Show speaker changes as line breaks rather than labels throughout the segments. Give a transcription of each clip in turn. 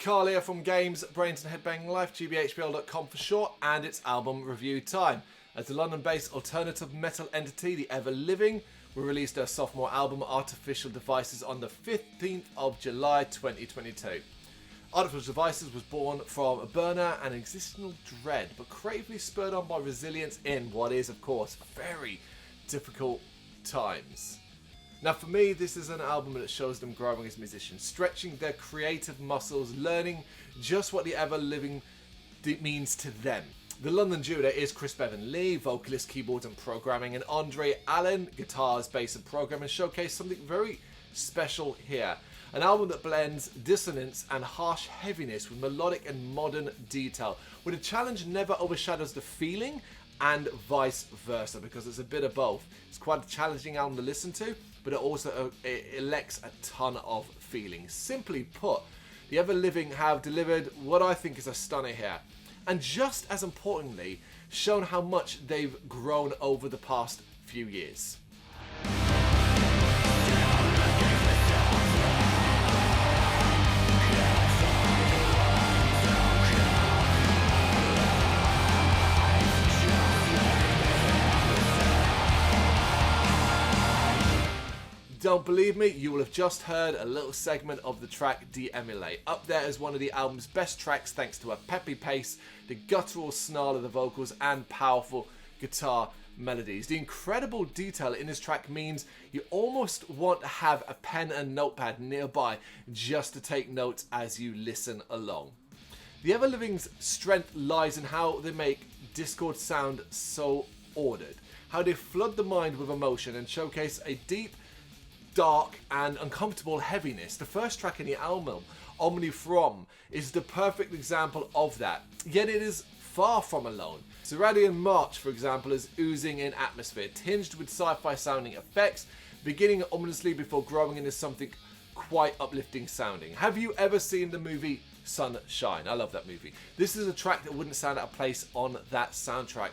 Carl here from Brrraaains A Head-Banging Life, gbhblofficial for short, and it's album review time. As the London-based alternative metal entity, The Ever Living, we released their sophomore album, Artificial Devices, on the 15th of July 2022. Artificial Devices was born from a burnout and existential dread, but creatively spurred on by resilience in what is, of course, very difficult times. Now for me, this is an album that shows them growing as musicians, stretching their creative muscles, learning just what the ever living means to them. The London duo there is Chris Bevan Lee, vocalist, keyboards and programming, and Andre Allen, guitars, bass and programming, showcase something very special here. An album that blends dissonance and harsh heaviness with melodic and modern detail, where the challenge never overshadows the feeling and vice versa, because it's a bit of both. It's quite a challenging album to listen to, but it also elects a ton of feelings. Simply put, the Ever Living have delivered what I think is a stunner here, and just as importantly, shown how much they've grown over the past few years. Don't believe me? You will have just heard a little segment of the track De-Emulate, up there as one of the album's best tracks thanks to a peppy pace, the guttural snarl of the vocals and powerful guitar melodies. The incredible detail in this track means you almost want to have a pen and notepad nearby just to take notes as you listen along. The Ever Living's strength lies in how they make discord sound so ordered, how they flood the mind with emotion and showcase a deep, dark and uncomfortable heaviness. The first track in the album, Omni From, is the perfect example of that, yet it is far from alone. Ciradian March, for example, is oozing in atmosphere, tinged with sci-fi sounding effects, beginning ominously before growing into something quite uplifting sounding. Have you ever seen the movie Sunshine? I love that movie. This is a track that wouldn't sound out of place on that soundtrack.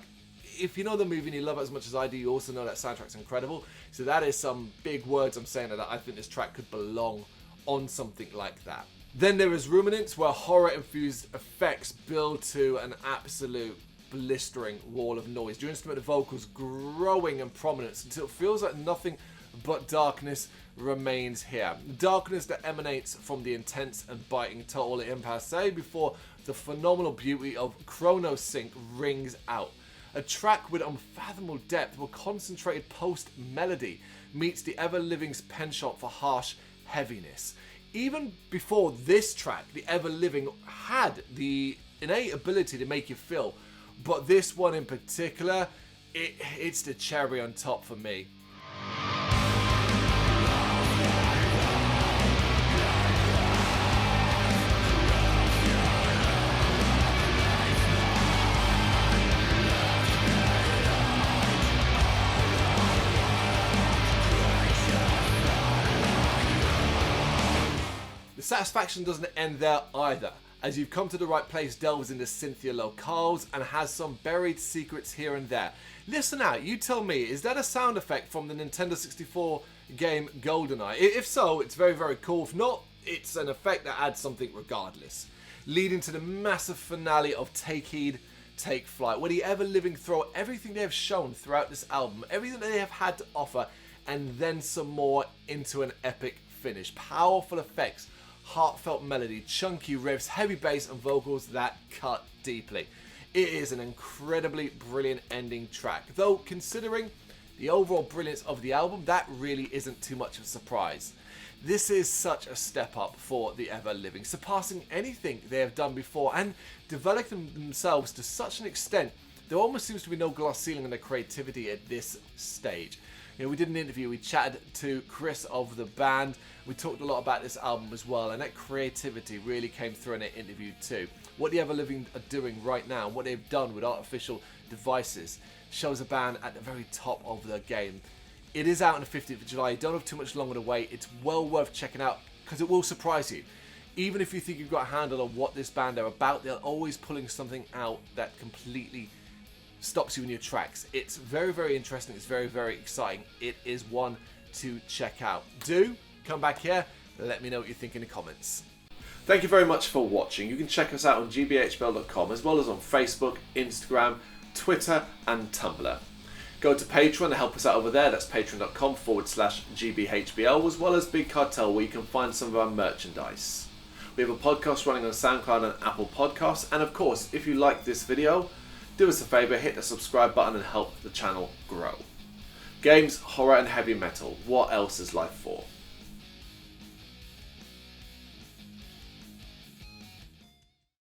If you know the movie and you love it as much as I do, you also know that soundtrack's incredible. So that is some big words I'm saying, that I think this track could belong on something like that. Then there is Ruminants, where horror-infused effects build to an absolute blistering wall of noise. Your instrumental vocals growing in prominence until it feels like nothing but darkness remains here. Darkness that emanates from the intense and biting Total Impasse before the phenomenal beauty of Chrono Sync rings out. A track with unfathomable depth, where concentrated post-melody meets the Ever Living's penchant for harsh heaviness. Even before this track, the Ever Living had the innate ability to make you feel, but this one in particular, it's the cherry on top for me. The satisfaction doesn't end there either, as you've come to the right place, delves into Cynthia locales and has some buried secrets here and there. Listen out, you tell me, is that a sound effect from the Nintendo 64 game GoldenEye? If so, it's very, very cool. If not, it's an effect that adds something regardless. Leading to the massive finale of Take Heed, Take Flight, where the Ever Living throw everything they have shown throughout this album, everything they have had to offer, and then some more into an epic finish. Powerful effects, heartfelt melody, chunky riffs, heavy bass and vocals that cut deeply. It is an incredibly brilliant ending track, though considering the overall brilliance of the album, that really isn't too much of a surprise. This is such a step up for the Ever Living, surpassing anything they have done before and developing themselves to such an extent there almost seems to be no glass ceiling on their creativity at this stage. You know, we did an interview, we chatted to Chris of the band, we talked a lot about this album as well, and that creativity really came through in that interview too. What the Ever Living are doing right now, and what they've done with Artificial Devices, shows a band at the very top of their game. It is out on the 15th of July, you don't have too much longer to wait, it's well worth checking out, because it will surprise you. Even if you think you've got a handle on what this band are about, they're always pulling something out that completely stops you in your tracks. It's very, very interesting. It's very, very exciting. It is one to check out. Do come back here. Let me know what you think in the comments. Thank you very much for watching. You can check us out on gbhbl.com as well as on Facebook, Instagram, Twitter and Tumblr. Go to Patreon to help us out over there. That's patreon.com/gbhbl, as well as Big Cartel, where you can find some of our merchandise. We have a podcast running on SoundCloud and Apple Podcasts. And of course, if you like this video, do us a favour, hit the subscribe button and help the channel grow. Games, horror and heavy metal. What else is life for?